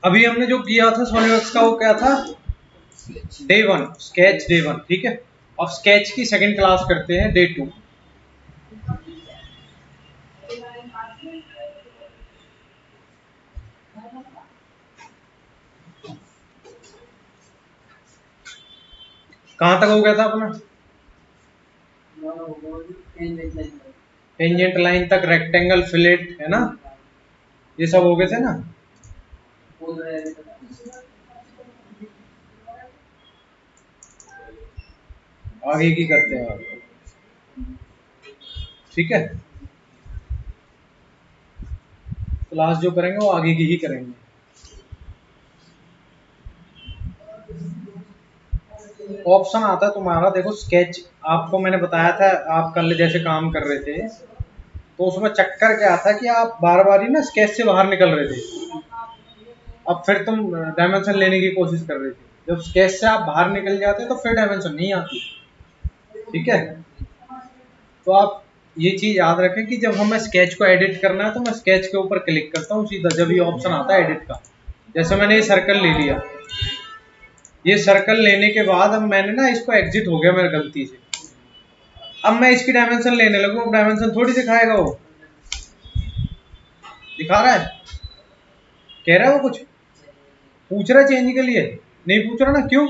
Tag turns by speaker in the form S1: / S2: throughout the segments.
S1: अभी हमने जो किया था सॉलिडवर्क्स का वो क्या था, डे 1 स्केच डे 1, ठीक है। अब स्केच की सेकंड क्लास करते हैं डे 2। कहाँ तक हो गया था अपना, टेंजेंट लाइन तक, रेक्टेंगल, फिलेट, है ना, ये सब हो गए थे ना। आगे की करते हैं आप, ठीक है। क्लास जो करेंगे वो आगे की ही करेंगे। ऑप्शन आता है तुम्हारा, देखो स्केच आपको मैंने बताया था, आप कल जैसे काम कर रहे थे तो उसमें चक्कर क्या था कि आप बार बार ही ना स्केच से बाहर निकल रहे थे। अब फिर तुम डायमेंशन लेने की कोशिश कर रहे थे, जब स्केच से आप बाहर निकल जाते तो फिर डायमेंशन नहीं आती, ठीक है। तो आप ये चीज याद रखें कि जब हमें स्केच को एडिट करना है तो मैं स्केच के ऊपर क्लिक करता हूँ सीधा, जब ये ऑप्शन आता है एडिट का। जैसे मैंने ये सर्कल ले लिया, ये सर्कल लेने के बाद अब मैंने ना इसको एग्जिट हो गया मेरे गलती से, अब मैं इसकी डायमेंशन लेने लगूँ, अब डायमेंशन थोड़ी दिखाएगा वो, दिखा रहा है, कह रहा है वो कुछ पूछ रहा है चेंज के लिए, नहीं पूछ रहा ना, क्यों,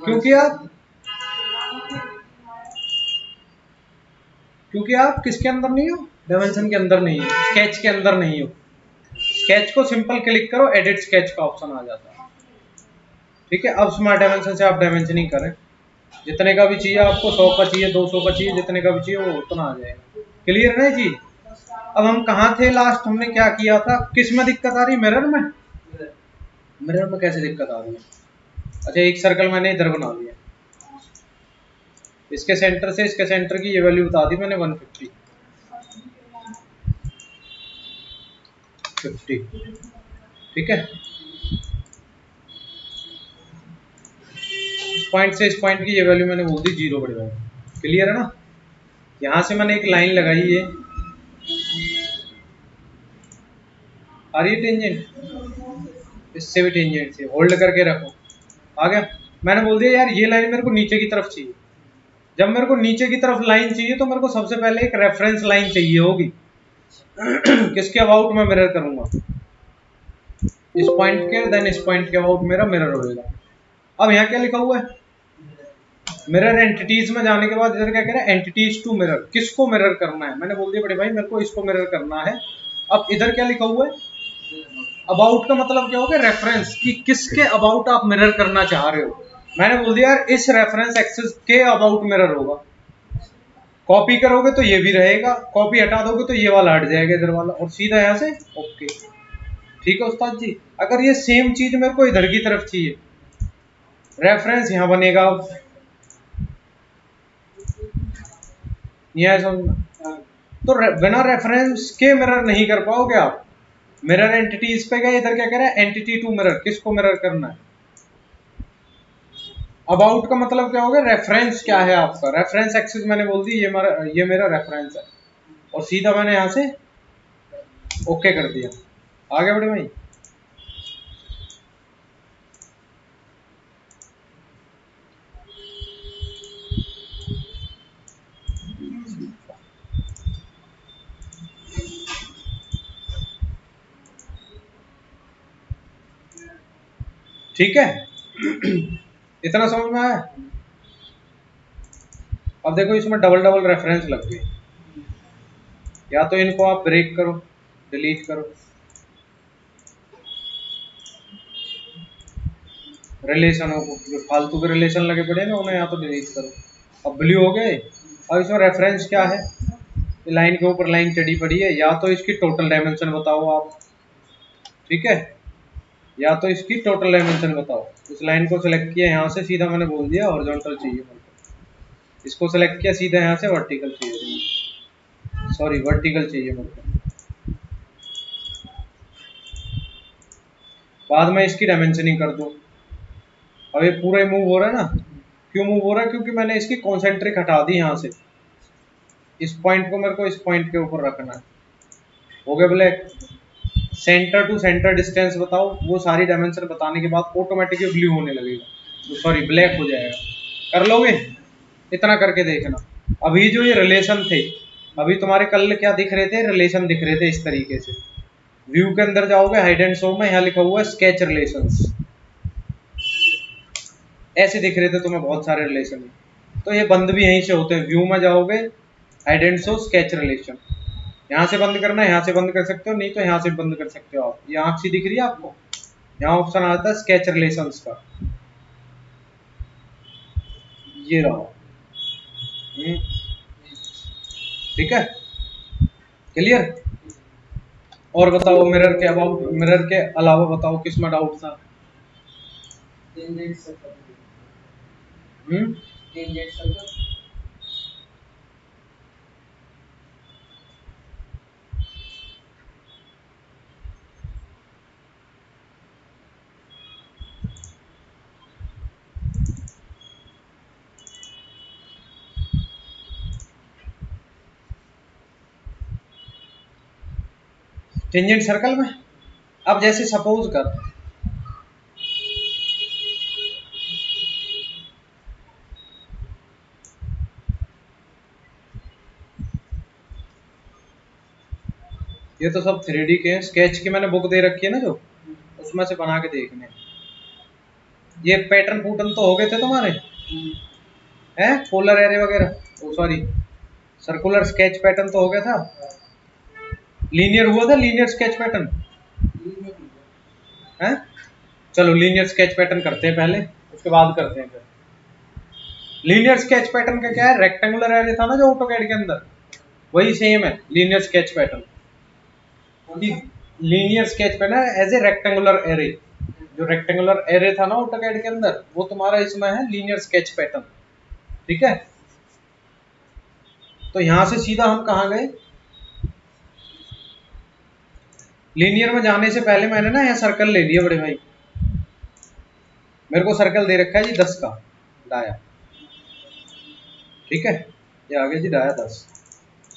S1: क्योंकि आप क्योंकि आप किसके अंदर नहीं हो, डायमेंशन के अंदर नहीं हो, स्केच के अंदर नहीं हो। स्केच को सिंपल क्लिक करो, एडिट स्केच का ऑप्शन आ जाता है, ठीक है। अब स्मार्ट डायमेंशन से आप डायमेंशनिंग करें, जितने का भी चाहिए आपको, 100 का चाहिए, 200 का चाहिए, जितने का भी चाहिए वो उतना आ जाएगा। क्लियर है जी। अब हम कहाँ थे लास्ट, हमने क्या किया था, किस में दिक्कत आ रही, मिरर में, मिरर में कैसे दिक्कत आ रही है। अच्छा एक सर्कल मैंने इधर बना लिया, इसके सेंटर से इसके सेंटर की ये वैल्यू बता दी मैंने 150, 50, ठीक है। इस पॉइंट से इस पॉइंट की ये वैल्यू मैंने बोल दी 0 बड़े भाई, क्लियर है ना। यहाँ से मैंने एक लाइन लगाई है, आ रही है टेंजेंट, इससे भी टेंजेंट से होल्ड करके रखो, आ गया। मैंने बोल दिया यार ये लाइन मेरे को नीचे की तरफ चाहिए, जब मेरे को नीचे की तरफ लाइन चाहिए तो मेरे को सबसे पहले एक रेफरेंस लाइन चाहिए होगी किसके अबाउट में मिरर करूंगा, इस पॉइंट के, देन इस पॉइंट के अबाउट मेरा मिरर होगा। अब यहाँ क्या लिखा हुआ है, मिरर एंटिटीज में जाने के बाद इधर क्या कह रहा है, एंटिटीज टू मिरर, किसको मिरर करना है, मैंने बोल दिया बड़े भाई मेरे को इसको मिरर करना है। अब इधर क्या लिखा हुआ है, अबाउट का मतलब क्या होगा, रेफरेंस, कि किसके अबाउट आप मिरर करना चाह रहे हो। मैंने बोल दिया यार इस रेफरेंस एक्सिस के अबाउट मिरर होगा, कॉपी करोगे तो ये भी रहेगा, कॉपी हटा दोगे तो ये वाला हट जाएगा इधर वाला, और सीधा यहाँ से ओके, ठीक है उस्ताद जी। अगर ये सेम चीज मेरे को इधर की तरफ चाहिए, रेफरेंस यहाँ बनेगा, यहाँ तो बिना रेफरेंस के मिरर नहीं कर पाओगे आप। मिरर एंटिटीज पे गए, इधर क्या कह रहा है, एंटिटी टू मिरर, किसको मिरर करना है। अबाउट का मतलब क्या होगा, रेफरेंस क्या है आपका, रेफरेंस एक्सिस मैंने बोल दी ये मेरा रेफरेंस है, और सीधा मैंने यहाँ से ओके कर दिया, आगे बढ़े भाई। ठीक है इतना समझ में आया। अब देखो इसमें डबल डबल रेफरेंस लग गए, या तो इनको आप ब्रेक करो, डिलीट करो, रिलेशनों को, जो फालतू के रिलेशन लगे पड़े ना उन्हें या तो डिलीट करो। अब ब्लू हो गए। अब इसमें रेफरेंस क्या है, लाइन के ऊपर लाइन चढ़ी पड़ी है, या तो इसकी टोटल डायमेंशन बताओ आप, ठीक है, या तो इसकी टोटल डायमेंशन बताओ। इस लाइन को सिलेक्ट किया, यहाँ से सीधा मैंने बोल दिया हॉरिजॉन्टल चाहिए मुझे, इसको सिलेक्ट किया सीधा यहाँ से वर्टिकल चाहिए, सॉरी वर्टिकल चाहिए मुझे। बाद में इसकी डायमेंशनिंग कर दो। अब ये पूरा मूव हो रहा है ना, क्यों मूव हो रहा है, क्योंकि मैंने इसकी कॉन्सेंट्रिक हटा दी यहाँ से, इस पॉइंट को मेरे को इस पॉइंट के ऊपर रखना है। हो गया black, center to center distance बताओ, वो सारी डायमेंशन बताने के बाद ऑटोमेटिकली ब्लू होने लगेगा, तो सॉरी ब्लैक हो जाएगा। कर लोगे? इतना करके देखना। अभी जो ये रिलेशन थे, अभी तुम्हारे कल क्या दिख रहे थे, रिलेशन दिख रहे थे इस तरीके से। व्यू के अंदर जाओगे, हाइड एंड शो में यहाँ लिखा हुआ है स्केच रिलेशंस, ऐसे दिख रहे थे तुम्हें बहुत सारे रिलेशन। तो ये बंद भी यहीं से होते हैं। व्यू में जाओगे, hide and show sketch relation, यहाँ से बंद करना है, यहाँ से बंद कर सकते हो, नहीं तो यहाँ से बंद कर सकते हो आप। ये आंख सी दिख रही है आपको, यहाँ ऑप्शन आता है स्केच रिलेशंस का, ये रहा। ठीक है, क्लियर? और बताओ मिरर के अबाउट, मिरर के अलावा बताओ किसमें डाउट था? टेंजेंट सर्कल में अब जैसे सपोज कर, ये तो सब 3D के हैं, स्केच की मैंने बुक दे रखी है ना जो, उसमें से बना के देखने। ये पैटर्न पूटर्न तो हो गए थे तुम्हारे हैं, पोलर एरे वगैरह, ओ सॉरी सर्कुलर स्केच पैटर्न तो हो गया था। लीनियर हुआ था, लीनियर स्केच पैटर्न है। चलो लीनियर स्केच पैटर्न करते हैं पहले, उसके बाद करते हैं फिर। लीनियर स्केच पैटर्न का क्या है, रेक्टेंगुलर एरे था ना जो ऑटोकैड के अंदर, वही सेम है linear sketch pattern. Linear sketch pattern as a rectangular array, जो रेक्टेंगुलर एरे था ना ऑटोकैड के अंदर, वो तुम्हारा इसमें है लीनियर स्केच पैटर्न। ठीक है, तो यहां से सीधा हम कहां गए, लीनियर में जाने से पहले मैंने ना यहाँ सर्कल ले लिया बड़े भाई। मेरे को सर्कल दे रखा है जी 10 का डाया, ठीक है, ये आ गया जी डाया 10।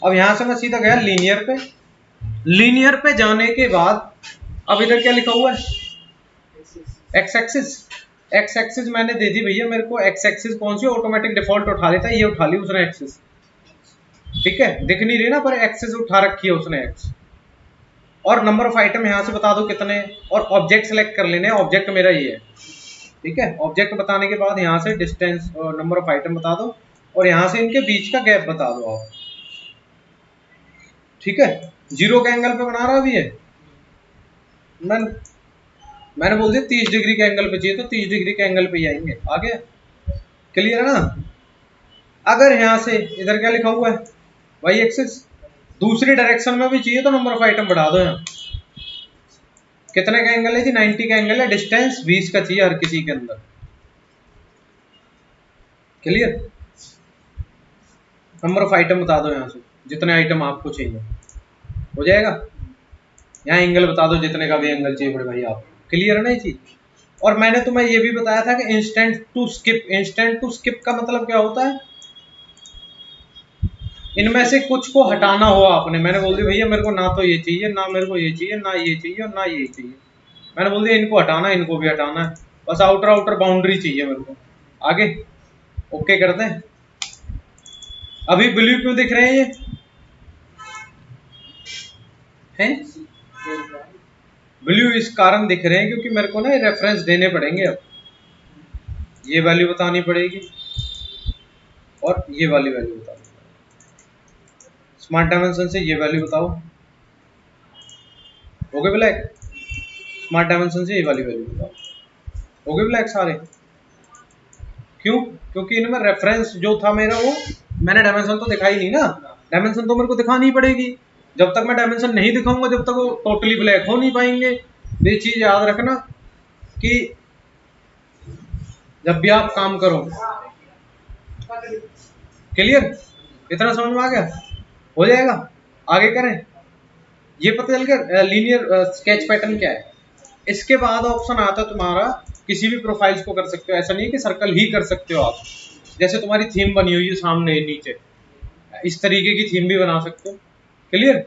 S1: अब यहां से मैं सीधा गया लीनियर पे, लीनियर पे जाने के बाद अब इधर क्या लिखा हुआ है, एक्स एक्सिस। एक्स एक्सिस मैंने दे दी भैया, मेरे को एक्स एक्सिस कौन सी ऑटोमेटिक डिफॉल्ट उठा लेता है, ये उठा ली उसने एक्सिस। ठीक है, दिख नहीं रही ना पर एक्सिस उठा रखी है उसने एक्स। और नंबर ऑफ आइटम यहाँ से बता दो कितने, और ऑब्जेक्ट सेलेक्ट कर लेने, ऑब्जेक्ट मेरा ये है। ठीक है, ऑब्जेक्ट बताने के बाद यहाँ से डिस्टेंस और नंबर ऑफ आइटम बता दो, और यहाँ से इनके बीच का गैप बता दो आप। ठीक है, 0 के एंगल पे बना रहा अभी है, मैंने बोल दिया 30 डिग्री के एंगल पे चाहिए तो 30 डिग्री के एंगल पे ही आएंगे। आगे क्लियर है ना? अगर यहाँ से इधर क्या लिखा हुआ है, वाई एक्सिस, दूसरी डायरेक्शन में भी चाहिए तो नंबर ऑफ आइटम बढ़ा दो। यहाँ कितने का एंगल है जी, 90 का एंगल है, डिस्टेंस 20 का चाहिए हर किसी के अंदर। क्लियर? नंबर ऑफ आइटम बता दो यहाँ से, जितने आइटम आपको चाहिए हो जाएगा। यहाँ एंगल बता दो जितने का भी एंगल चाहिए बड़े भाई आप। क्लियर है ना ये चीज? और मैंने तुम्हें ये भी बताया था कि instant to skip, instant to skip का मतलब क्या होता है, इनमें से कुछ को हटाना हो आपने। मैंने बोल दिया भैया मेरे को ना तो ये चाहिए, ना मेरे को ये चाहिए, ना ये चाहिए और ना ये चाहिए। मैंने बोल दिया इनको हटाना, इनको भी हटाना है, बस आउटर आउटर बाउंड्री चाहिए मेरे को। आगे ओके करते हैं। अभी ब्लू क्यों दिख रहे हैं ये हैं? ब्लू इस कारण दिख रहे हैं क्योंकि मेरे को ना रेफरेंस देने पड़ेंगे। अब ये वैल्यू बतानी पड़ेगी और ये वाली वैल्यू बतानी पड़ेगी। स्मार्ट डायमेंशन से ये वैल्यू बताओ, हो गए ब्लैक? स्मार्ट डायमेंशन से ये वाली वैल्यू बताओ, हो गए ब्लैक सारे? क्यों? क्योंकि इनमें रेफरेंस जो था मेरा, वो मैंने डायमेंशन तो दिखाई नहीं ना, डायमेंशन तो मेरे को दिखानी पड़ेगी। जब तक मैं डायमेंशन नहीं दिखाऊंगा जब तक वो टोटली ब्लैक हो नहीं पाएंगे। ये चीज याद रखना कि जब भी आप काम करो। क्लियर? इतना समझ में आ गया? हो जाएगा, आगे करें। ये पता चल गया लीनियर स्केच पैटर्न क्या है। इसके बाद ऑप्शन आता है तुम्हारा किसी भी प्रोफाइल्स को कर सकते हो, ऐसा नहीं कि सर्कल ही कर सकते हो आप। जैसे तुम्हारी थीम बनी हुई है सामने नीचे, इस तरीके की थीम भी बना सकते हो। क्लियर?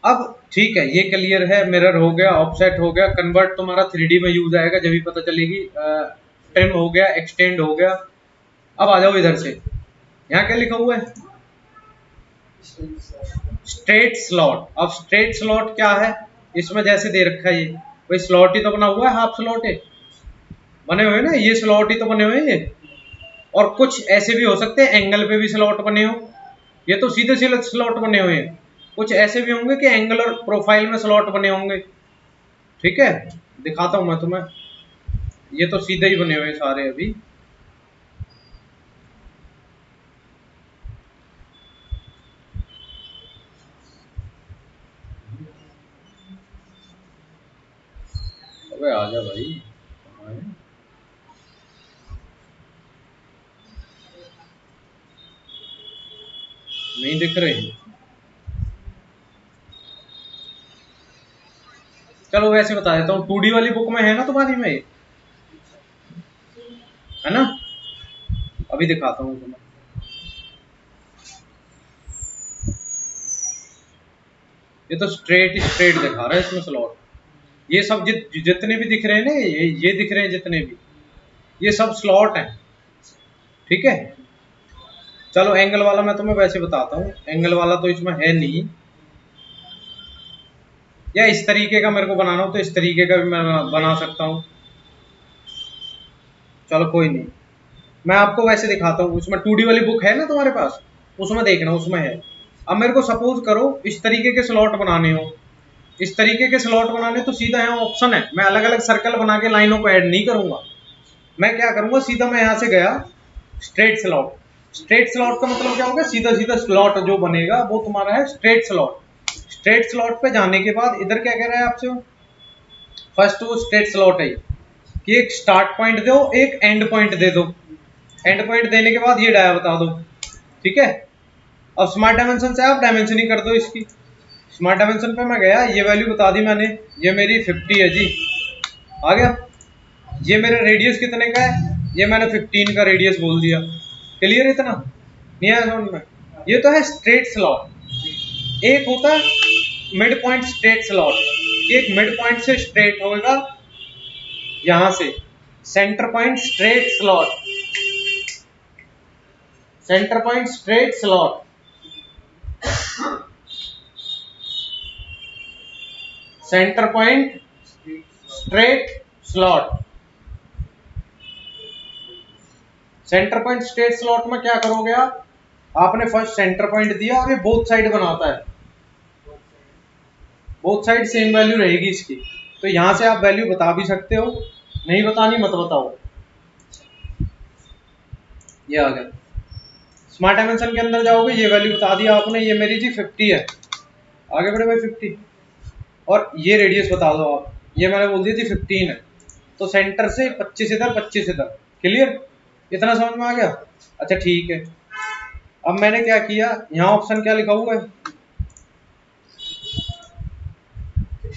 S1: अब ठीक है, ये क्लियर है। मिरर हो गया, ऑफसेट हो गया, कन्वर्ट तुम्हारा 3D में यूज आएगा जब भी पता चलेगी। ट्रिम हो गया, एक्सटेंड हो गया। अब आ जाओ इधर से, यहाँ क्या लिखा हुआ है? Straight slot. अब स्ट्रेट स्लॉट क्या है? इसमें जैसे दे रखा है ये, भाई स्लॉट ही तो बना हुआ है, हाफ स्लॉट है बने हुए ना, ये स्लॉट ही तो बने हुए हैं ये। और कुछ ऐसे भी हो सकते हैं एंगल पे भी स्लॉट बने हो, ये तो सीधे सीधे स्लॉट बने हुए हैं। कुछ ऐसे भी होंगे कि एंगल और प्रोफाइल में स्लॉट बने होंगे। ठीक है, दिखाता हूं मैं तुम्हें। ये तो सीधे ही बने हुए हैं सारे अभी। अबे आजा भाई, कहाँ है? नहीं दिख रहे। चलो वैसे बता देता हूँ, 2D वाली बुक में है ना तुम्हारी में, है ना? अभी दिखाता हूँ तुम्हें। ये तो स्ट्रेट स्ट्रेट दिखा रहा है इसमें स्लॉट। ये सब जितने भी दिख रहे हैं ना, ये दिख रहे हैं जितने भी, ये सब स्लॉट हैं। ठीक है, चलो एंगल वाला मैं तुम्हें वैसे बताता हूँ। एंगल वाला तो इसमें है नहीं, या इस तरीके का मेरे को बनाना हो तो इस तरीके का भी मैं बना सकता हूँ। चलो कोई नहीं, मैं आपको वैसे दिखाता हूँ। उसमें 2D वाली बुक है ना तुम्हारे पास, उसमें देखना, उसमें है। अब मेरे को सपोज करो इस तरीके के स्लॉट बनाने हो, इस तरीके के स्लॉट बनाने, तो सीधा यहाँ ऑप्शन है। मैं अलग अलग सर्कल बना के लाइनों को ऐड नहीं करूंगा। मैं क्या करूंगा, सीधा मैं यहाँ से गया स्ट्रेट स्लॉट। स्ट्रेट स्लॉट का मतलब क्या होगा? सीधा सीधा स्लॉट जो बनेगा वो तुम्हारा है स्ट्रेट स्लॉट। स्ट्रेट स्लॉट पे जाने के बाद इधर क्या कह रहा है आपसे? फर्स्ट वो स्ट्रेट स्लॉट है कि एक स्टार्ट पॉइंट दो, एक एंड पॉइंट दे दो। एंड पॉइंट देने के बाद ये डाया बता दो। ठीक है, अब स्मार्ट डायमेंशन से आप डायमेंशनिंग कर दो इसकी। स्मार्ट डायमेंशन पे मैं गया, ये वैल्यू बता दी मैंने, ये मेरी 50 है जी। आ गया। ये मेरा रेडियस कितने का है? ये मैंने 15 का रेडियस बोल दिया। क्लियर इतना? नहीं आया समझ में? ये तो है स्ट्रेट स्लॉट। एक होता है मिड पॉइंट स्ट्रेट स्लॉट, एक मिड पॉइंट से स्ट्रेट होगा यहां से, centre point straight slot. Centre point straight slot, centre point straight slot. Centre point straight slot में क्या करोगे आप? आपने फर्स्ट सेंटर पॉइंट दिया और ये बोथ साइड बनाता है, बोथ साइड सेम वैल्यू रहेगी इसकी। तो यहां से आप वैल्यू बता भी सकते हो, नहीं बतानी मत बताओ। ये आ गया। स्मार्ट डायमेंशन के अंदर जाओगे, ये वैल्यू बता दिया आपने, ये मेरी जी 50 है। आगे बढ़े भाई 50। और ये रेडियस बता दो आप, ये मैंने बोल दी थी 15 है। तो सेंटर से 25 इधर, 25 इधर। क्लियर? इतना समझ में आ गया? अच्छा ठीक है। अब मैंने क्या किया, यहाँ ऑप्शन क्या लिखा हुआ है?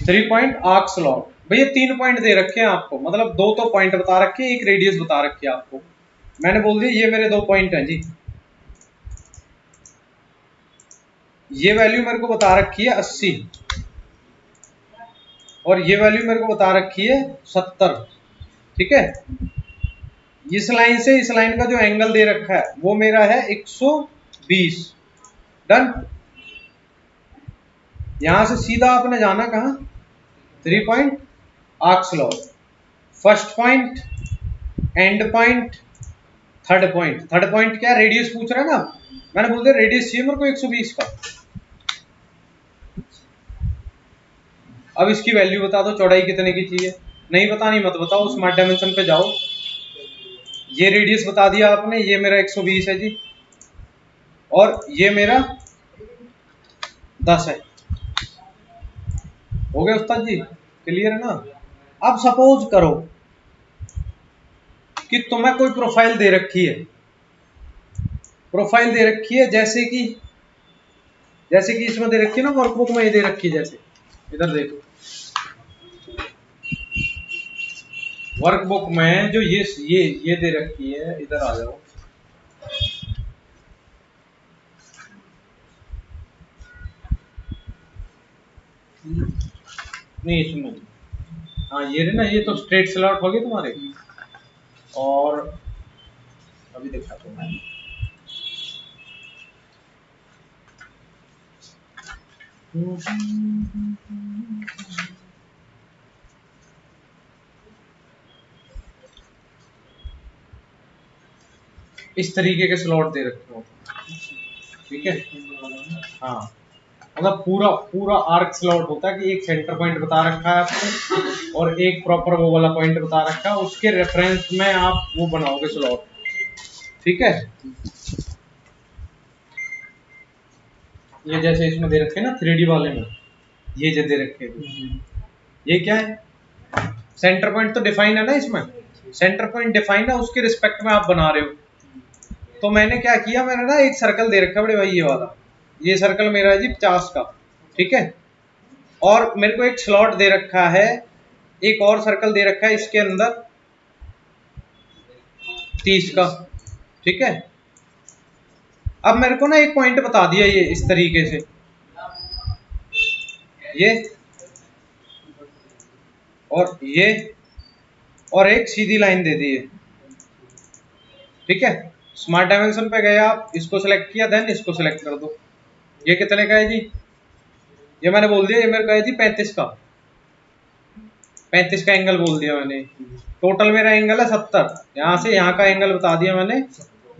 S1: 3 पॉइंट आर्क स्लॉट। भैया 3 पॉइंट दे रखे हैं आपको, मतलब दो तो पॉइंट बता रखे हैं, एक रेडियस बता रखी है आपको। मैंने बोल दिया ये मेरे 2 पॉइंट हैं जी। ये वैल्यू मेरे को बता रखी है 80, और ये वैल्यू मेरे को बता रखी है 70। ठीक है, इस लाइन से इस लाइन का जो एंगल दे रखा है वो मेरा है 120। डन। यहां से सीधा आपने जाना कहा? 3 point arc slot. First point, and point, third point. Third point क्या? रेडियस पूछ रहा है ना, मैंने बोल दिया रेडियस चाहिए मेरे को 120 का। अब इसकी वैल्यू बता दो, चौड़ाई कितने की चाहिए? नहीं बतानी मत बताओ, स्मार्ट डायमेंशन पे जाओ। ये रेडियस बता दिया आपने, ये मेरा 120 है जी, और ये मेरा 10 है। हो गया उस्ताद जी? क्लियर है ना? अब सपोज करो कि तुम्हें कोई प्रोफाइल दे रखी है, प्रोफाइल दे रखी है जैसे कि इसमें दे रखी है ना, वर्कबुक में ये दे रखी है। जैसे इधर देखो, वर्कबुक में जो ये दे रखी है, इधर आ जाओ। नहीं इसमें, हाँ ये रहे ना, ये तो स्ट्रेट स्लॉट हो गए तुम्हारे। और अभी दिखाता हूँ मैं। इस तरीके के स्लॉट दे रखे हो, ठीक है। हाँ मतलब पूरा पूरा आर्क स्लॉट होता है कि एक सेंटर पॉइंट बता रखा है आपको और एक प्रॉपर वो वाला पॉइंट बता रखा है, उसके रेफरेंस में आप वो बनाओगे स्लॉट, ठीक है। ये जैसे इसमें दे रखे हैं ना 3D वाले में, ये जो दे रखे हैं, ये क्या है, सेंटर पॉइंट तो डिफाइन है ना इसमें, सेंटर पॉइंट डिफाइन है, उसके रिस्पेक्ट में आप बना रहे हो। तो मैंने क्या किया, मैंने ना एक सर्कल दे रखा है बड़े भाई, ये वाला, ये सर्कल मेरा है जी 50 का, ठीक है। और मेरे को एक स्लॉट दे रखा है, एक और सर्कल दे रखा है इसके अंदर 30 का, ठीक है। अब मेरे को ना एक पॉइंट बता दिया ये इस तरीके से, ये और ये, और एक सीधी लाइन दे दी है, ठीक है। स्मार्ट डायमेंशन पे गए आप, इसको सिलेक्ट किया, देन इसको सिलेक्ट कर दो। ये कितने का है जी, ये मैंने बोल दिया, ये मेरे का है जी 35 का, 35 का एंगल बोल दिया मैंने। टोटल मेरा एंगल है 70, यहाँ से यहाँ का एंगल बता दिया मैंने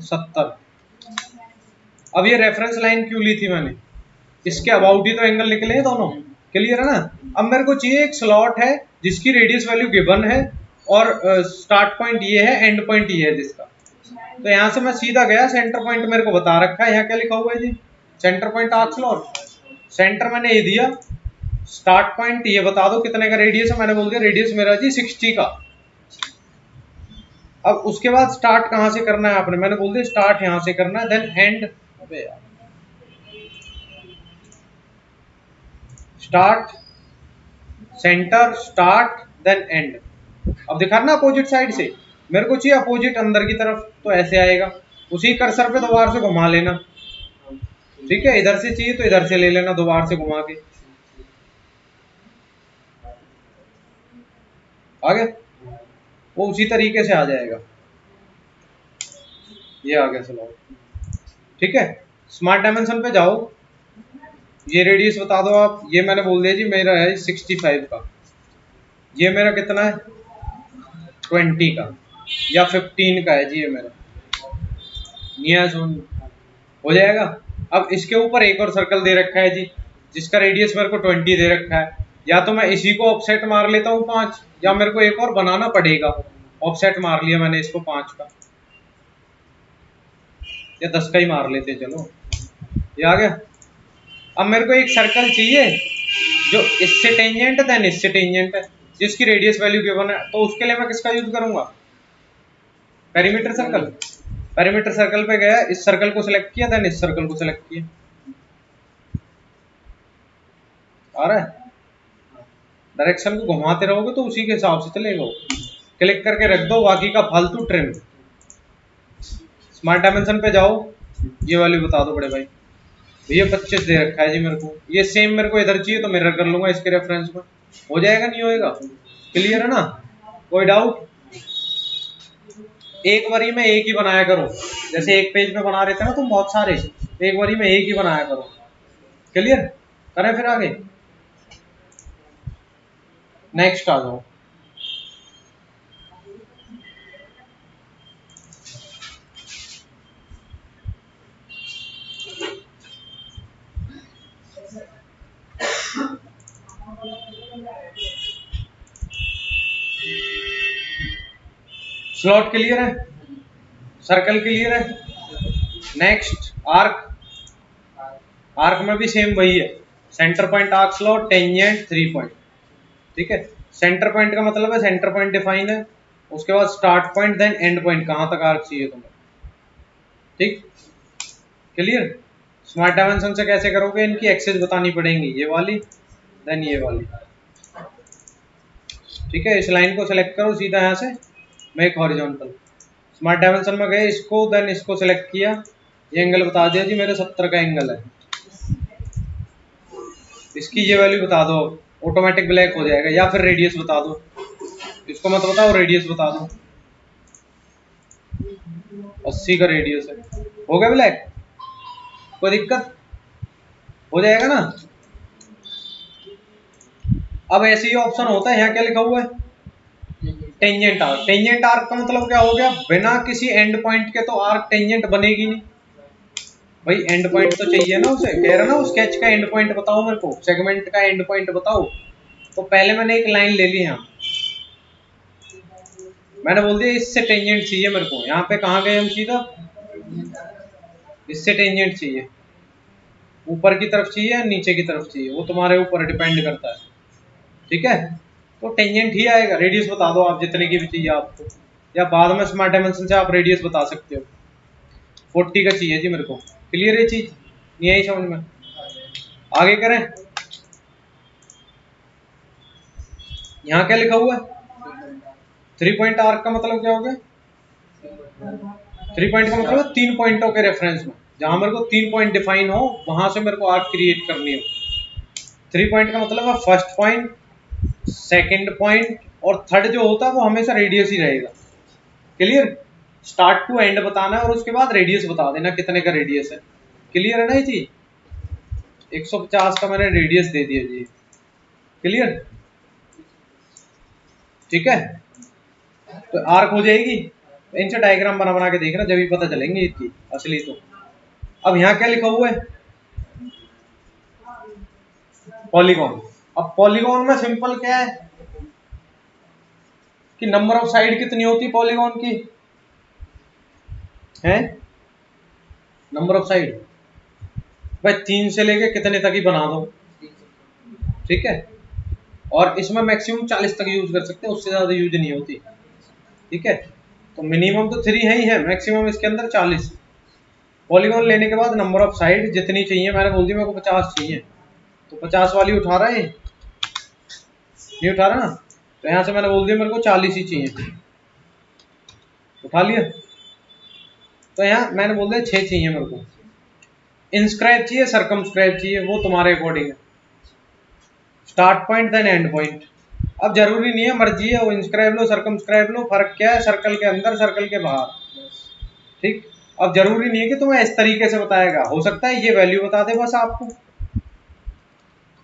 S1: 70। अब ये रेफरेंस लाइन क्यों ली थी मैंने, इसके अबाउट ही तो एंगल निकले हैं दोनों, क्लियर है ना। अब मेरे को चाहिए एक स्लॉट है जिसकी रेडियस वैल्यू गिवन है और स्टार्ट पॉइंट ये है, एंड पॉइंट ये है जिसका। तो यहाँ से मैं सीधा गया, सेंटर पॉइंट मेरे को बता रखा है, यहाँ क्या लिखा हुआ है जी, center point arc slot. Center मैंने ये दिया, स्टार्ट पॉइंट ये बता दो कितने का रेडियस है, मैंने बोल दिया रेडियस मेरा जी 60 का। अब उसके बाद स्टार्ट कहाँ से करना है आपने, मैंने बोल दिया स्टार्ट यहाँ से करना है, देन एंड, अबे यार, start center start then end. अब दिखा ना अपोजिट साइड से, मेरे को चाहिए अपोजिट अंदर की तरफ, तो ऐसे आएगा, उसी कर्सर पे दोबारा से घुमा लेना, ठीक है। इधर से चाहिए तो इधर से ले लेना दोबारा से घुमा के, आ गया, वो उसी तरीके से आ जाएगा, ये आ गया स्लॉट, ठीक है। स्मार्ट डायमेंशन पे जाओ, ये रेडियस बता दो आप, ये मैंने बोल दिया जी मेरा है 65 का, ये मेरा कितना है 20 का या 15 का है जी, ये मेरा निया जोन हो जाएगा। अब इसके ऊपर एक और सर्कल दे रखा है जी, जिसका रेडियस मेरे को 20 दे रखा है, या तो मैं इसी को ऑफसेट मार लेता हूँ 5, या मेरे को एक और बनाना पड़ेगा, ऑफसेट मार लिया मैंने इसको 5 का, या 10 का ही मार लेते, चलो ये आ गया। अब मेरे को एक सर्कल चाहिए जो इससे टेंजेंट है, देन इससे टेंजेंट है, जिसकी रेडियस वैल्यू गिवन है, तो उसके लिए मैं किसका यूज करूंगा, पेरीमीटर सर्कल। पेरीमीटर सर्कल पे गया, इस सर्कल को सिलेक्ट किया, देन इस सर्कल को सिलेक्ट किया, आ रहा है। डायरेक्शन को घुमाते रहोगे तो उसी के हिसाब से चलेगा, क्लिक करके रख दो, बाकी का फालतू ट्रिम। स्मार्ट डायमेंशन पे जाओ, ये वाली बता दो बड़े भाई, भैया 25 दे रखा है जी मेरे को, ये सेम मेरे को इधर चाहिए तो मिरर कर लूंगा इसके रेफरेंस में, हो जाएगा नहीं होएगा, क्लियर है ना, कोई डाउट। एक बारी में एक ही बनाया करो, जैसे एक पेज में बना रहे थे ना तुम बहुत सारे, एक बारी में एक ही बनाया करो, क्लियर। करें फिर आगे, नेक्स्ट आ जाओ। स्लॉट क्लियर है, सर्कल क्लियर है, नेक्स्ट आर्क। आर्क में भी सेम वही है, centre point arc slot tangent 3 point, ठीक है। सेंटर पॉइंट का मतलब है सेंटर पॉइंट डिफाइन है, उसके बाद start point then end point, कहां तक आर्क चाहिए तुम्हें, ठीक, क्लियर। स्मार्ट डायमेंशन से कैसे करोगे, इनकी एक्सेस बतानी पड़ेंगी, ये वाली देन ये वाली, ठीक है। इस लाइन को सिलेक्ट करो सीधा यहाँ से, मेक हॉरिजॉन्टल, स्मार्ट डायमेंशन में गए, इसको देन इसको सिलेक्ट किया, ये एंगल बता दिया जी मेरे 70 का एंगल है, इसकी ये वैल्यू बता दो, ऑटोमेटिक ब्लैक हो जाएगा। या फिर रेडियस बता दो, इसको मत बताओ, रेडियस बता दो। 80 का रेडियस है, हो गया ब्लैक, कोई दिक्कत, हो जाएगा ना। अब ऐसे ही ऑप्शन होता है, यहाँ क्या लिखा हुआ है, टेंजेंट आर्क। टेंजेंट आर्क का मतलब क्या हो गया, बिना किसी एंड पॉइंट के तो आर्क टेंजेंट बनेगी नहीं भाई, एंड पॉइंट तो चाहिए ना उसे। कह रहा ना, उस स्केच का एंड पॉइंट बताओ मेरे को, सेगमेंट का एंड पॉइंट बताओ। तो पहले मैंने एक लाइन ले ली यहाँ, मैंने बोल दिया इससे टेंजेंट चाहिए मेरे को। यहाँ पे कहाँ गए हम सीधा, इससे टेंजेंट चाहिए, ऊपर की तरफ चाहिए या नीचे की तरफ चाहिए, वो तुम्हारे ऊपर डिपेंड करता है। ठीक है, तो टेंजेंट ही आएगा। रेडियस बता दो आप जितने की भी चाहिए आपको, या बाद में स्मार्ट डायमेंशन से आप रेडियस बता सकते हो। 40 का चाहिए जी मेरे को। क्लियर है चीज, नहीं आई समझ में? आगे करें, यहाँ क्या लिखा हुआ है, 3 पॉइंट आर्क का मतलब क्या हो गया, 3 पॉइंट का मतलब है 3 पॉइंटों के रेफरेंस में, जहां मेरे को 3 पॉइंट डिफाइन हो वहां से मेरे को आर्क क्रिएट करनी हो। 3 पॉइंट का मतलब है फर्स्ट पॉइंट, सेकंड पॉइंट और थर्ड जो होता है वो हमेशा रेडियस ही रहेगा। क्लियर, स्टार्ट टू एंड बताना है और उसके बाद रेडियस बता देना कितने का रेडियस है। क्लियर है ना ये चीज? 150 का मैंने रेडियस दे दिया जी। क्लियर, ठीक है, तो आर्क हो जाएगी। इनसे डायग्राम बना बना के देखना, जब भी पता चलेंगे इसकी असली। तो अब यहाँ क्या लिखा हुआ है, पॉलीगॉन। अब पॉलीगॉन में सिंपल क्या है कि नंबर ऑफ साइड कितनी होती है पॉलीगॉन की, है नंबर ऑफ साइड भाई 3 से लेके कितने तक ही बना दो। ठीक है, और इसमें मैक्सिमम 40 तक यूज कर सकते हैं, उससे ज्यादा यूज नहीं होती। ठीक है, तो मिनिमम तो 3 है ही है, मैक्सिमम इसके अंदर 40। पॉलीगॉन लेने के बाद नंबर ऑफ साइड जितनी चाहिए, मैंने बोल दिया मेरे को 50 चाहिए, तो 50 वाली उठा रहा है, नहीं उठा रहा ना, तो यहाँ से मैंने बोल दिया मेरे को 40 ही चाहिए, उठा लिया। तो यहाँ मैंने बोल दिया 6 चाहिए मेरे को। इंस्क्राइब चाहिए, सरकमस्क्राइब चाहिए, वो तुम्हारे अकॉर्डिंग है। Start point then end point, अब जरूरी नहीं है, मर्जी है, वो इंस्क्राइब लो सरकमस्क्राइब लो, फर्क क्या है, सर्कल के अंदर सर्कल के बाहर। ठीक, अब जरूरी नहीं है कि तुम्हें इस तरीके से बताएगा, हो सकता है ये वैल्यू बता दे बस आपको,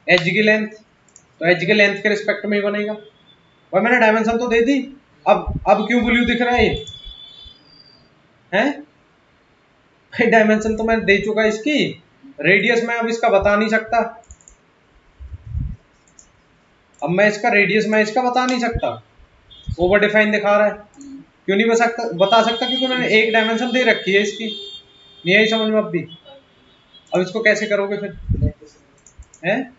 S1: एज की लेंथ, तो एज के लेंथ के रिस्पेक्ट में ही बनेगा। और मैंने डायमेंशन तो दे दी, अब क्यों ब्लू दिख रहा है ये, है डायमेंशन तो मैंने दे चुका इसकी, रेडियस मैं अब इसका बता नहीं सकता, अब मैं इसका रेडियस मैं इसका बता नहीं सकता, ओवर डिफाइन दिखा रहा है। क्यों नहीं बता सकता, क्योंकि मैंने एक डायमेंशन दे रखी है इसकी। नहीं आई समझ में अब भी? अब इसको कैसे करोगे फिर, हैं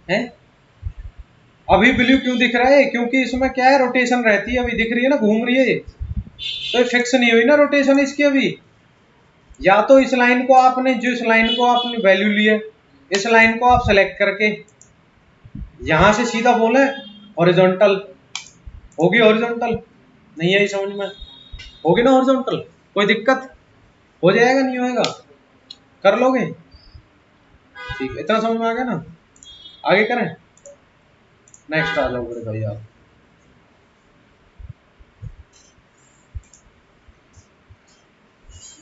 S1: हैं अभी ब्लू क्यों दिख रहा है, क्योंकि इसमें क्या है, रोटेशन रहती है, अभी दिख रही है ना, घूम रही है ये, तो फिक्स नहीं हुई ना रोटेशन इसकी अभी। या तो इस लाइन को आपने, जो इस लाइन को आपने वैल्यू ली है, इस लाइन को आप सेलेक्ट करके यहां से सीधा बोले हॉरिजॉन्टल, होगी हॉरिजॉन्टल, नहीं आई समझ में? होगी ना हॉरिजॉन्टल, कोई दिक्कत, हो जाएगा नहीं होएगा, कर लोगे? ठीक है, इतना समझ में आ गया ना? आगे करें, नेक्स्ट आ जाओ मेरे भाई आप।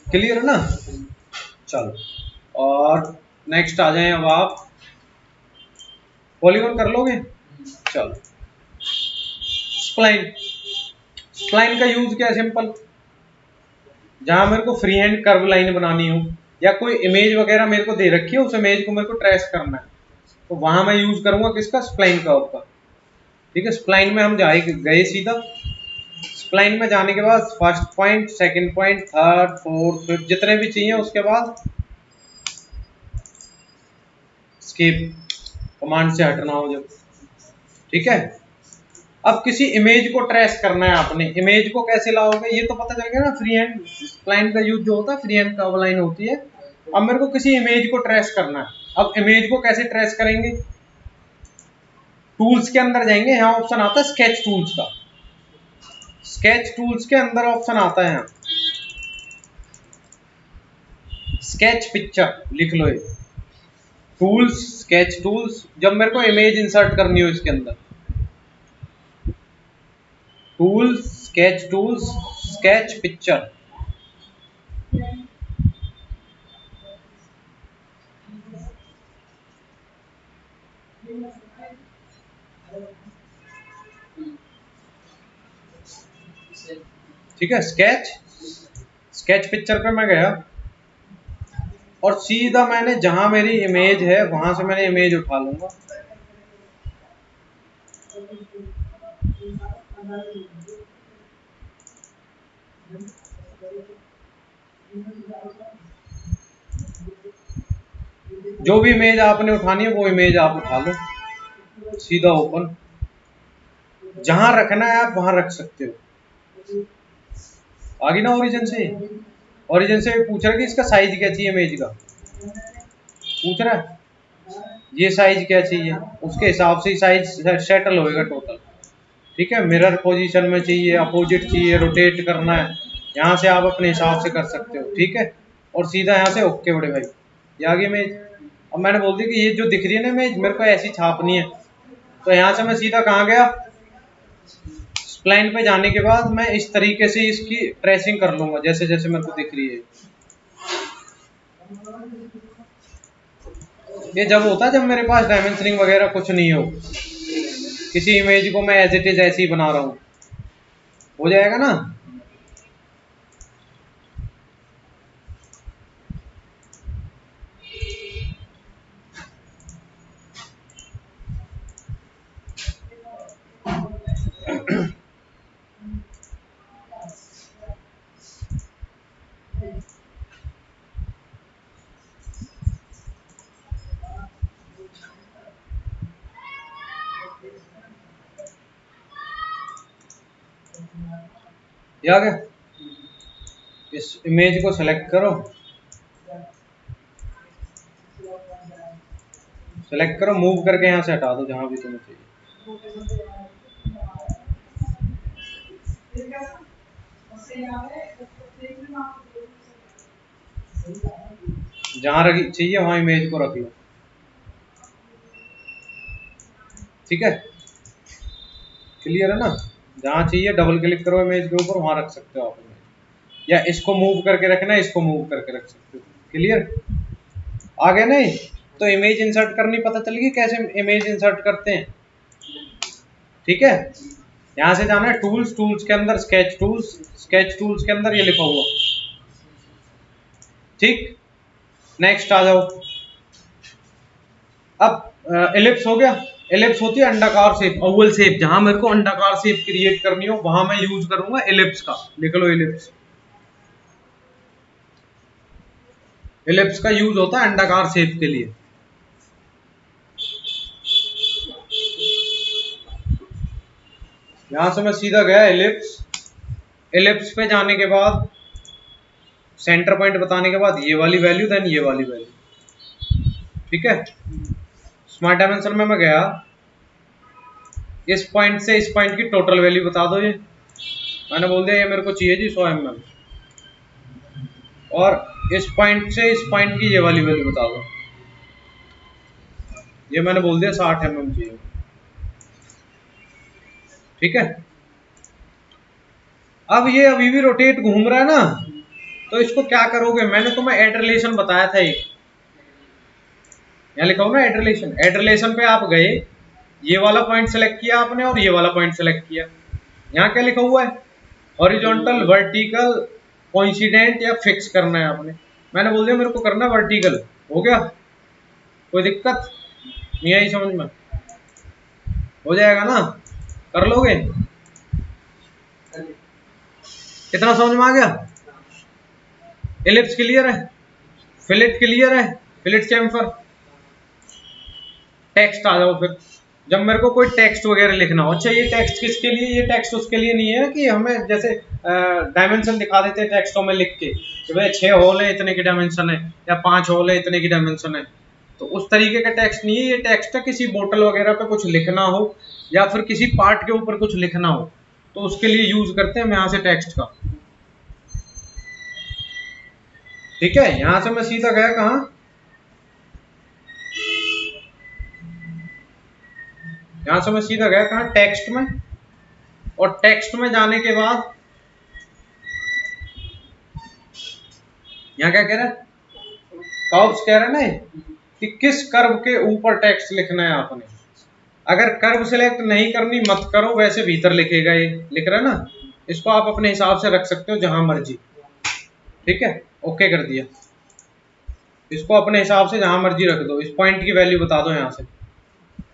S1: क्लियर है ना? चलो, और नेक्स्ट आ जाए अब आप, पॉलीगॉन कर लोगे? चलो, स्प्लाइन। स्प्लाइन का यूज क्या है, सिंपल, जहां मेरे को फ्री हैंड कर्व लाइन बनानी हो, या कोई इमेज वगैरह मेरे को दे रखी है, उस इमेज को मेरे को ट्रेस करना है, तो वहां मैं यूज करूंगा किसका, स्प्लाइन कर्व का। ठीक है, स्प्लाइन में हम गए सीधा, स्प्लाइन में जाने के बाद first point, second point, third, fourth, fifth, जितने भी चाहिए, उसके बाद स्किप, कमांड से हटना हो जब। ठीक है, अब किसी इमेज को ट्रेस करना है आपने, इमेज को कैसे लाओगे, ये तो पता चल गया ना, फ्री हैंड स्प्लाइन का यूज जो होता है, फ्री हैंड कर्व लाइन होती है। अब मेरे को किसी इमेज को ट्रेस करना है, अब इमेज को कैसे ट्रेस करेंगे, टूल्स के अंदर जाएंगे, यहाँ ऑप्शन आता है स्केच टूल्स का, स्केच टूल्स के अंदर ऑप्शन आता है यहाँ स्केच पिक्चर, लिख लो ये, टूल्स, स्केच टूल्स, जब मेरे को इमेज इंसर्ट करनी हो इसके अंदर, tools, sketch tools, sketch picture. ठीक है, स्केच, स्केच पिक्चर पे मैं गया और सीधा मैंने जहां मेरी इमेज है वहां से मैंने इमेज उठा लूंगा। जो भी इमेज आपने उठानी है वो इमेज आप उठा लो, सीधा ओपन। जहां रखना है आप वहां रख सकते हो। आगे ना ओरिजिन से, ओरिजिन से पूछ रहा है कि इसका साइज क्या चाहिए इमेज का, पूछ रहा है ये साइज क्या चाहिए, उसके हिसाब से ही साइज सेटल होएगा टोटल। ठीक है, मिरर पोजीशन में चाहिए, अपोजिट चाहिए, रोटेट करना है, यहाँ से आप अपने हिसाब से कर सकते हो। ठीक है, और सीधा यहाँ से ओके बड़े भाई, ये आ गई इमेज। अब मैंने बोल दिया कि ये जो दिख रही है ना इमेज मेरे को ऐसी छापनी है, तो यहाँ से मैं सीधा कहाँ गया, स्प्लाइन पे जाने के बाद मैं इस तरीके से इसकी ट्रेसिंग कर लूंगा जैसे जैसे मेरे को दिख रही है। ये जब होता है जब मेरे पास डायमेंशनिंग वगैरह कुछ नहीं हो, किसी इमेज को मैं एज इट इज ऐसे ही बना रहा हूँ, हो जाएगा ना। ये आ गया, इस इमेज को सेलेक्ट करो, सेलेक्ट करो, मूव करके यहाँ से हटा दो जहां भी तुम्हें चाहिए। जहां रखी चाहिए वहां इमेज को रख लो। ठीक है, क्लियर है ना, जहां चाहिए डबल क्लिक करो इमेज के ऊपर, वहां रख सकते हो आप इमेज, या इसको मूव करके रखना है, इसको मूव करके रख सकते हो। क्लियर, आ गया नहीं? तो इमेज इंसर्ट करनी पता चल गई कैसे इमेज इंसर्ट करते हैं। ठीक है, यहां से जाना है टूल्स, टूल्स के अंदर स्केच टूल्स, स्केच टूल्स के अंदर ये लिखा हुआ। ठीक, नेक्स्ट आ जाओ। अब एलिप्स हो गया, एलिप्स होती है अंडाकार शेप, ओवल शेप, जहां मेरे को अंडाकार शेप क्रिएट करनी हो वहां मैं यूज करूंगा एलिप्स का, लिख लो एलिप्स। एलिप्स का यूज होता है अंडाकार शेप के लिए। यहां से मैं सीधा गया एलिप्स, एलिप्स पे जाने के बाद सेंटर पॉइंट बताने के बाद ये वाली वैल्यू, देन ये वाली वैल्यू। ठीक है, स्मार्ट डायमेंशन में मैं गया, इस पॉइंट से इस पॉइंट की टोटल वैल्यू बता दो। ये मैंने बोल दिया ये मेरे को चाहिए जी 100 mm, और इस पॉइंट से इस पॉइंट की ये वाली वैल्यू बता दो, ये मैंने बोल दिया 60 mm चाहिए। ठीक है, अब ये अभी भी रोटेट घूम रहा है ना, तो इसको क्या करोगे, मैंने तुम्हें एड रिलेशन बताया था, एक यहाँ लिखा हो ना एड रिलेशन, एड रिलेशन पे आप गए, ये वाला पॉइंट सेलेक्ट किया आपने और ये वाला पॉइंट सेलेक्ट किया, यहाँ क्या लिखा हुआ है, हॉरिजॉन्टल, वर्टिकल, कोइंसिडेंट या फिक्स करना है आपने। मैंने बोल दिया मेरे को करना वर्टिकल, हो गया, कोई दिक्कत नहीं आई समझ में, हो जाएगा ना, कर लोगे, कितना समझ में आ गया। एलिप्स क्लियर है, फिलेट क्लियर है, फिलेट चैम्फर। टेक्स्ट आ जाओ फिर, जब मेरे को कोई टेक्स्ट वगैरह लिखना हो, अच्छा ये टेक्स्ट किसके लिए, ये टेक्स्ट उसके लिए नहीं है कि हमें जैसे डायमेंशन दिखा देते हैं टेक्स्टों में लिख के कि भाई 6 होल है इतने की डायमेंशन है, या 5 होल है इतने की डायमेंशन है, तो उस तरीके का टेक्स्ट नहीं है। ये टेक्स्ट है किसी बोतल वगैरह पे कुछ लिखना हो या फिर किसी पार्ट के ऊपर कुछ लिखना हो, तो उसके लिए यूज करते हैं हम यहाँ से टेक्स्ट का। ठीक है, यहाँ से मैं सीधा गया कहाँ, यहाँ से मैं सीधा गया कहाँ, टेक्स्ट में, और टेक्स्ट में जाने के बाद यहाँ क्या कह रहा है, कर्व्स कह रहा है ना कि किस कर्व के ऊपर टेक्स्ट लिखना है आपने। अगर कर्व सिलेक्ट नहीं करनी मत करो, वैसे भीतर लिखेगा, ये लिख रहा है ना, इसको आप अपने हिसाब से रख सकते हो जहां मर्जी। ठीक है, ओके कर दिया, इसको अपने हिसाब से जहां मर्जी रख दो, इस पॉइंट की वैल्यू बता दो यहाँ से।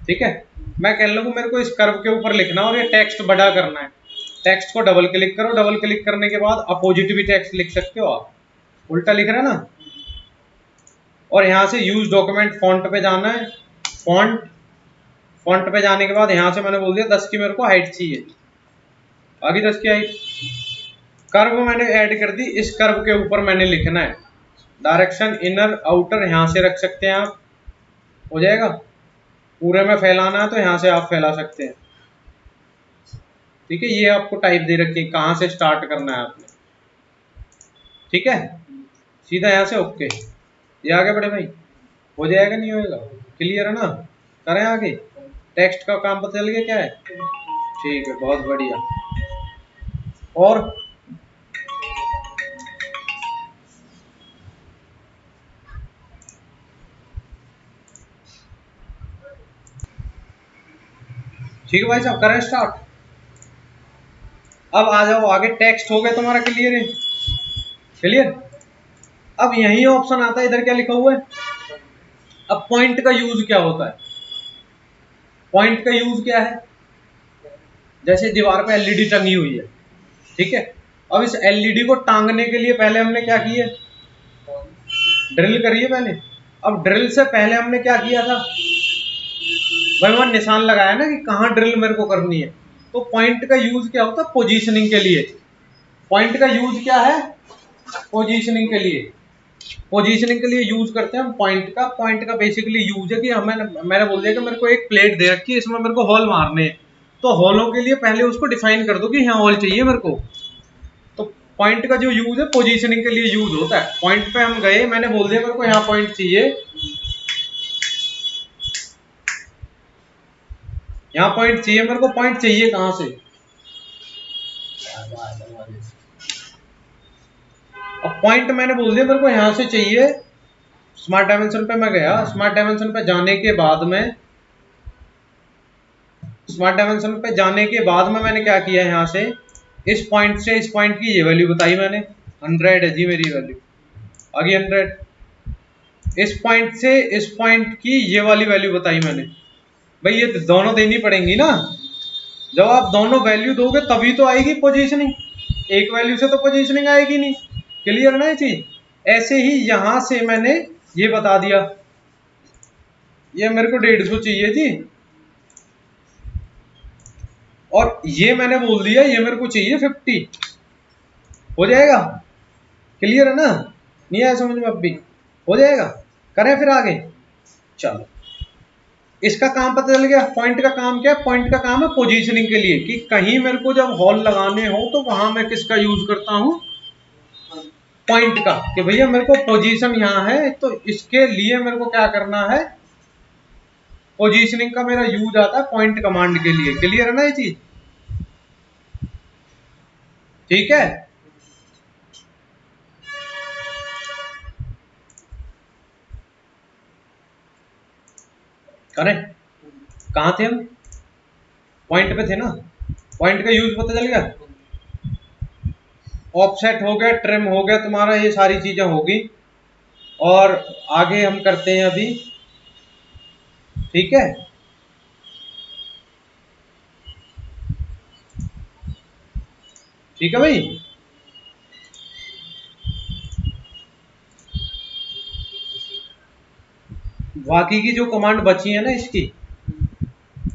S1: ठीक है, मैं कह लूँ मेरे को इस कर्व के ऊपर लिखना और ये टेक्स्ट बड़ा करना है, टेक्स्ट को डबल क्लिक करो, डबल क्लिक करने के बाद अपोजिट भी टेक्स्ट लिख सकते हो आप, उल्टा लिख रहा है ना। और यहाँ से यूज डॉक्यूमेंट फॉन्ट पे जाना है, फॉन्ट पे जाने के बाद यहाँ से मैंने बोल दिया 10 की मेरे को हाइट चाहिए, आगे 10 की हाइट। कर्व मैंने ऐड कर दी, इस कर्व के ऊपर मैंने लिखना है, डायरेक्शन इनर आउटर यहाँ से रख सकते हैं आप, हो जाएगा। पूरे में फैलाना है तो यहाँ से आप फैला सकते हैं। ठीक है, ये आपको टाइप दे रखी है कहाँ से स्टार्ट करना है आपने। ठीक है, सीधा यहाँ से ओके, ये आगे बढ़े भाई, हो जाएगा नहीं होएगा, क्लियर है ना। करें आगे, टेक्स्ट का काम पता चल गया क्या है। ठीक है, बहुत बढ़िया। और ठीक है भाई साहब, करें स्टार्ट। अब आ जाओ आगे, टेक्स्ट हो गया तुम्हारा क्लियर है, क्लियर। अब यही ऑप्शन आता है, इधर क्या लिखा हुआ है, अब पॉइंट का यूज क्या होता है। पॉइंट का यूज क्या है, जैसे दीवार पे एलईडी टंगी हुई है, ठीक है, अब इस एलईडी को टांगने के लिए पहले हमने क्या किया, ड्रिल करिए पहले। अब ड्रिल से पहले हमने क्या किया था भाई, वहां निशान लगाया ना कि कहाँ ड्रिल मेरे को करनी है। तो पॉइंट का यूज क्या होता है, पोजीशनिंग के लिए। पॉइंट का यूज क्या है, पोजीशनिंग के लिए। पोजीशनिंग के लिए यूज करते हैं हम पॉइंट का। पॉइंट का बेसिकली यूज है कि मैंने बोल दिया कि मेरे को एक प्लेट दे रखी है, इसमें मेरे को हॉल मारने हैं, तो हॉलों के लिए पहले उसको डिफाइन कर दो कि यहाँ हॉल चाहिए मेरे को। तो पॉइंट का जो यूज है पोजीशनिंग के लिए यूज होता है। पॉइंट पे हम गए, मैंने बोल दिया मेरे को यहाँ पॉइंट चाहिए, यहाँ पॉइंट चाहिए मेरे को। पॉइंट चाहिए कहाँ से, अब पॉइंट मैंने बोल दिया मेरे को यहाँ से चाहिए। स्मार्ट डायमेंशन पे मैं गया, स्मार्ट डायमेंशन पे जाने के बाद में, स्मार्ट डायमेंशन पे जाने के बाद में मैंने क्या किया, यहाँ से इस पॉइंट से इस पॉइंट की ये वैल्यू बताई मैंने, 100 है जी मेरी वैल्यू, आ गई 100। इस पॉइंट से इस पॉइंट की ये वाली वैल्यू बताई मैंने। भाई ये दोनों देनी पड़ेंगी ना, जब आप दोनों वैल्यू दोगे तभी तो आएगी पोजीशनिंग, एक वैल्यू से तो पोजीशनिंग आएगी नहीं। क्लियर ना ये चीज। ऐसे ही यहां से मैंने ये बता दिया, ये मेरे को 150 चाहिए जी, और ये मैंने बोल दिया ये मेरे को चाहिए 50, हो जाएगा। क्लियर है ना, नहीं आया समझ में, अब भी हो जाएगा। करें फिर आगे, चलो। इसका काम पता चल गया। पॉइंट का काम क्या है, पॉइंट का काम है पोजीशनिंग के लिए, कि कहीं मेरे को जब हॉल लगाने हो तो वहां मैं किसका यूज करता हूं, पॉइंट का, कि भैया मेरे को पोजीशन यहाँ है तो इसके लिए मेरे को क्या करना है, पोजीशनिंग का मेरा यूज आता है पॉइंट कमांड के लिए। क्लियर है ना ये चीज, ठीक है। करें, कहाँ थे हम, पॉइंट पे थे ना। पॉइंट का यूज पता चल गया, ऑफसेट हो गया, ट्रिम हो गया तुम्हारा, ये सारी चीजें होगी। और आगे हम करते हैं अभी, ठीक है। ठीक है भाई, बाकी की जो कमांड बची है ना इसकी,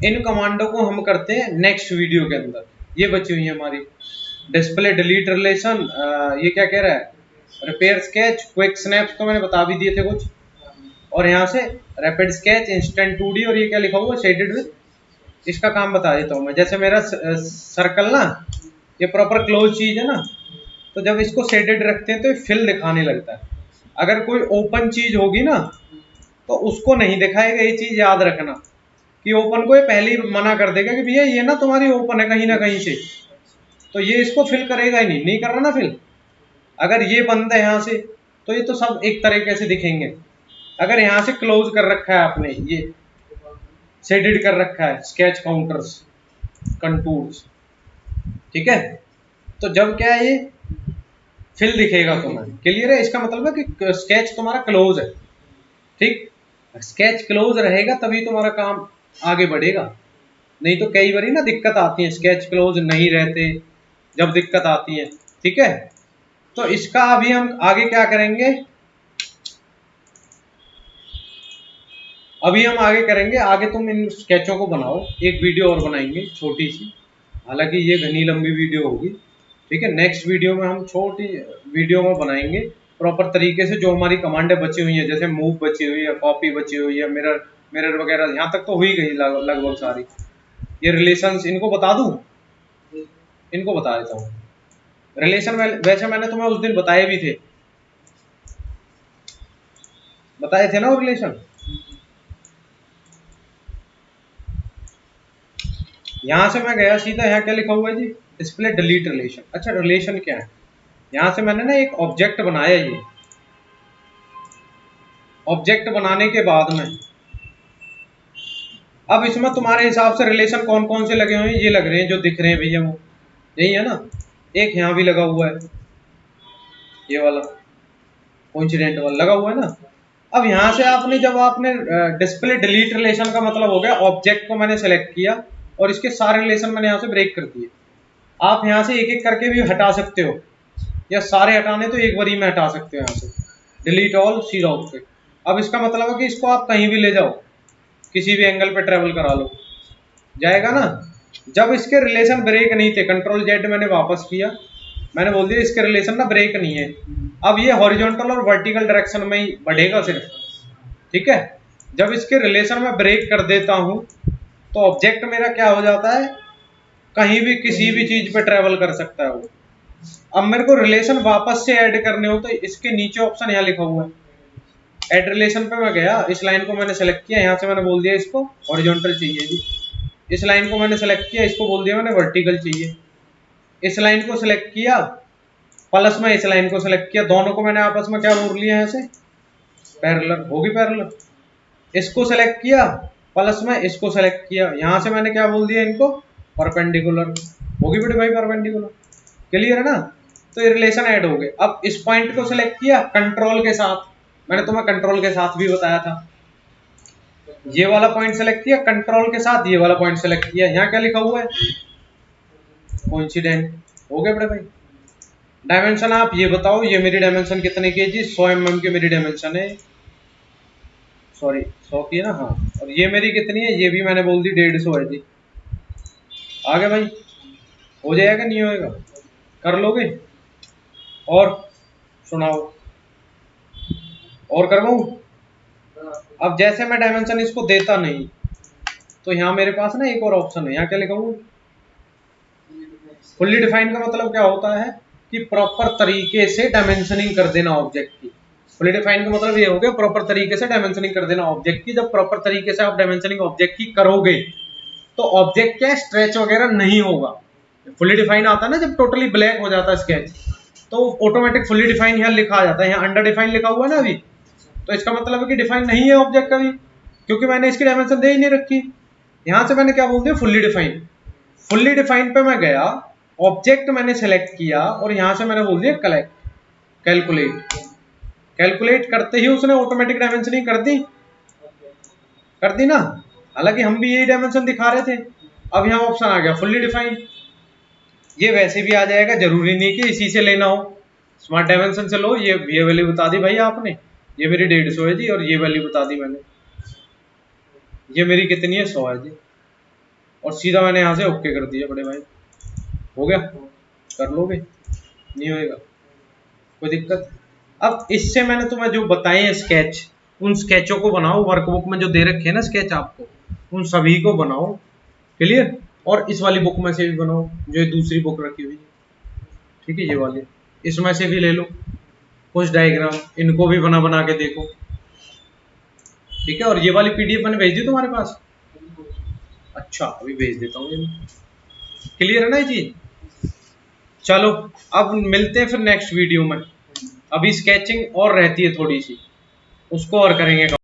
S1: इन कमांडों को हम करते हैं नेक्स्ट वीडियो के अंदर। ये बची हुई है हमारी, डिस्प्ले, डिलीट, रिलेशन, ये क्या कह रहा है, रिपेयर स्केच, क्विक स्नैप्स तो मैंने बता भी दिए थे कुछ, और यहाँ से रैपिड स्केच, इंस्टेंट 2D, और ये क्या लिखा हुआ शेडेड विद, इसका काम बता देता हूँ मैं। जैसे मेरा सर्कल ना, ये प्रॉपर क्लोज चीज है ना, तो जब इसको शेडेड रखते हैं तो ये फिल दिखाने लगता है। अगर कोई ओपन चीज होगी ना तो उसको नहीं दिखाएगा, ये चीज याद रखना, कि ओपन को ये पहले ही मना कर देगा कि भैया ये ना तुम्हारी ओपन है कहीं ना कहीं से, तो ये इसको फिल करेगा ही नहीं, नहीं कर रहा ना फिल। अगर ये बंद है यहाँ से तो ये तो सब एक तरीके से दिखेंगे। अगर यहाँ से क्लोज कर रखा है आपने, ये शेडेड कर रखा है स्केच काउंटर्स कंटूर्स, ठीक है, तो जब क्या है ये फिल दिखेगा तुम्हें, क्लियर है। इसका मतलब है कि स्केच तुम्हारा क्लोज है, ठीक। स्केच क्लोज रहेगा तभी तुम्हारा काम आगे बढ़ेगा, नहीं तो कई बार ना दिक्कत आती है, स्केच क्लोज नहीं रहते जब दिक्कत आती है, ठीक है। तो इसका अभी हम आगे क्या करेंगे, अभी हम आगे करेंगे, आगे तुम इन स्केचों को बनाओ, एक वीडियो और बनाएंगे छोटी सी, हालांकि ये घनी लंबी वीडियो होगी, ठीक है। नेक्स्ट वीडियो में हम छोटी वीडियो में बनाएंगे प्रॉपर तरीके से, जो हमारी कमांडें बची हुई हैं, जैसे मूव बची हुई है, कॉपी बची हुई है, मिरर मिरर वगैरह यहाँ तक तो हो ही गई लगभग सारी। ये रिलेशंस इनको बता दूं, इनको बता देता हूँ। रिलेशन वैसे मैंने तुम्हें उस दिन बताए भी थे, बताए थे ना वो रिलेशन। यहां से मैं गया सीधा, यहाँ क्या लिखा हुआ है जी, डिस्प्ले डिलीट रिलेशन। अच्छा रिलेशन क्या है, यहां से मैंने ना एक ऑब्जेक्ट बनाया, ये ऑब्जेक्ट बनाने के बाद में अब इसमें तुम्हारे हिसाब से रिलेशन कौन कौन से लगे हुए हैं, ये लग रहे हैं जो दिख रहे हैं भैया, वो यही है ना। एक यहाँ भी लगा हुआ है, ये वाला कोइंसिडेंट वाला लगा हुआ है ना। अब यहाँ से आपने जब आपने डिस्प्ले डिलीट रिलेशन का मतलब हो गया, ऑब्जेक्ट को मैंने सेलेक्ट किया और इसके सारे रिलेशन मैंने यहाँ से ब्रेक कर दिए। आप यहाँ से एक एक करके भी हटा सकते हो, या सारे हटाने तो एक बारी में हटा सकते हो यहाँ से, डिलीट ऑल सी राउट पे। अब इसका मतलब है कि इसको आप कहीं भी ले जाओ, किसी भी एंगल पे ट्रेवल करा लो, जाएगा ना। जब इसके रिलेशन ब्रेक नहीं थे, कंट्रोल जेड मैंने वापस किया, मैंने बोल दिया इसके रिलेशन ना ब्रेक नहीं है, अब ये हॉरिजॉन्टल और वर्टिकल डायरेक्शन में ही बढ़ेगा सिर्फ, ठीक है। जब इसके रिलेशन में ब्रेक कर देता हूं तो ऑब्जेक्ट मेरा क्या हो जाता है, कहीं भी किसी भी चीज पे ट्रेवल कर सकता है वो। अब मेरे को रिलेशन वापस से ऐड करने हो तो इसके नीचे ऑप्शन यहाँ लिखा हुआ है, ऐड रिलेशन पे मैं गया, इस लाइन को मैंने सेलेक्ट किया, यहाँ से मैंने बोल दिया इसको हॉरिजॉन्टल चाहिए जी, इस लाइन को मैंने सेलेक्ट किया, इसको बोल दिया मैंने वर्टिकल चाहिए, इस लाइन को सेलेक्ट किया प्लस में इस लाइन को सेलेक्ट किया, दोनों को मैंने आपस में क्या बोल लिया है, ऐसे पैरेलल होगी, पैरेलल। इसको सेलेक्ट किया प्लस में इसको सेलेक्ट किया, यहां से मैंने क्या बोल दिया इनको, परपेंडिकुलर होगी बेटे भाई, परपेंडिकुलर, क्लियर है ना। तो ये रिलेशन ऐड हो गए। अब इस पॉइंट को सिलेक्ट किया कंट्रोल के साथ, मैंने तुम्हें कंट्रोल के साथ भी बताया था, ये वाला पॉइंट सेलेक्ट किया कंट्रोल के साथ, ये वाला पॉइंट सेलेक्ट किया, यहाँ क्या लिखा हुआ है, कोइंसिडेंट, हो गया बेटे भाई। डायमेंशन आप ये बताओ, ये मेरी डायमेंशन कितने की है जी, 100 mm की मेरी डायमेंशन है, सॉरी 100 की है ना, हाँ। और ये मेरी कितनी है, ये भी मैंने बोल दी 150 है जी। आगे भाई हो जाएगा नहीं होएगा, कर लोगे, और सुनाओ, और करवाऊं। अब जैसे मैं डायमेंशन इसको देता नहीं, तो यहाँ मेरे पास ना एक और ऑप्शन है, यहाँ क्या लिखा हुआ, फुल्ली डिफाइन का मतलब क्या होता है कि प्रॉपर तरीके से डायमेंशनिंग कर देना ऑब्जेक्ट की। फुल्ली डिफाइन का मतलब ये हो गया प्रॉपर तरीके से डायमेंशनिंग कर देना ऑब्जेक्ट की। जब प्रॉपर तरीके से आप डायमेंशनिंग ऑब्जेक्ट की करोगे तो ऑब्जेक्ट क्या स्ट्रेच वगैरह नहीं होगा। फुल्ली डिफाइन आता है ना, जब टोटली ब्लैक हो जाता है स्केच, तो ऑटोमेटिक फुल्ली डिफाइन यहाँ लिखा आ जाता है, यहाँ अंडर डिफाइन लिखा हुआ है ना अभी, तो इसका मतलब है कि डिफाइन नहीं है ऑब्जेक्ट कभी, क्योंकि मैंने इसकी डायमेंशन दे ही नहीं रखी। यहां से मैंने क्या बोल दिया, फुल्ली डिफाइन। फुल्ली डिफाइन पे मैं गया, ऑब्जेक्ट मैंने सेलेक्ट किया और यहां से मैंने बोल दिया कलेक्ट, कैलकुलेट। कैलकुलेट करते ही उसने ऑटोमेटिक डायमेंशनिंग कर दी ना, हालांकि हम भी यही डायमेंशन दिखा रहे थे। अब यहाँ ऑप्शन आ गया फुल्ली डिफाइन, ये वैसे भी आ जाएगा, जरूरी नहीं कि इसी से लेना हो, स्मार्ट डायमेंशन से लो। ये वैल्यू बता दी भाई आपने, ये मेरी 150 है जी, और ये वैल्यू बता दी मैंने, ये मेरी कितनी है, 100 है जी, और सीधा मैंने यहाँ से ओके कर दिया बड़े भाई, हो गया, कर लोगे, नहीं होएगा कोई दिक्कत। अब इससे मैंने तुम्हें जो बताए हैं स्केच, उन स्केचों को बनाओ, वर्कबुक में जो दे रखे हैं ना स्केच आपको, उन सभी को बनाओ, क्लियर। और इस वाली बुक में से भी बनाओ, जो दूसरी बुक रखी हुई है, ठीक है, ये वाली, इसमें से भी ले लो कुछ डायग्राम, इनको भी बना के देखो, ठीक है। और ये वाली पीडीएफ मैंने भेज दी तुम्हारे पास, अच्छा अभी भेज देता हूँ। क्लियर है ना ये चीज? चलो अब मिलते हैं फिर नेक्स्ट वीडियो में। अभी स्केचिंग और रहती है थोड़ी सी, उसको और करेंगे।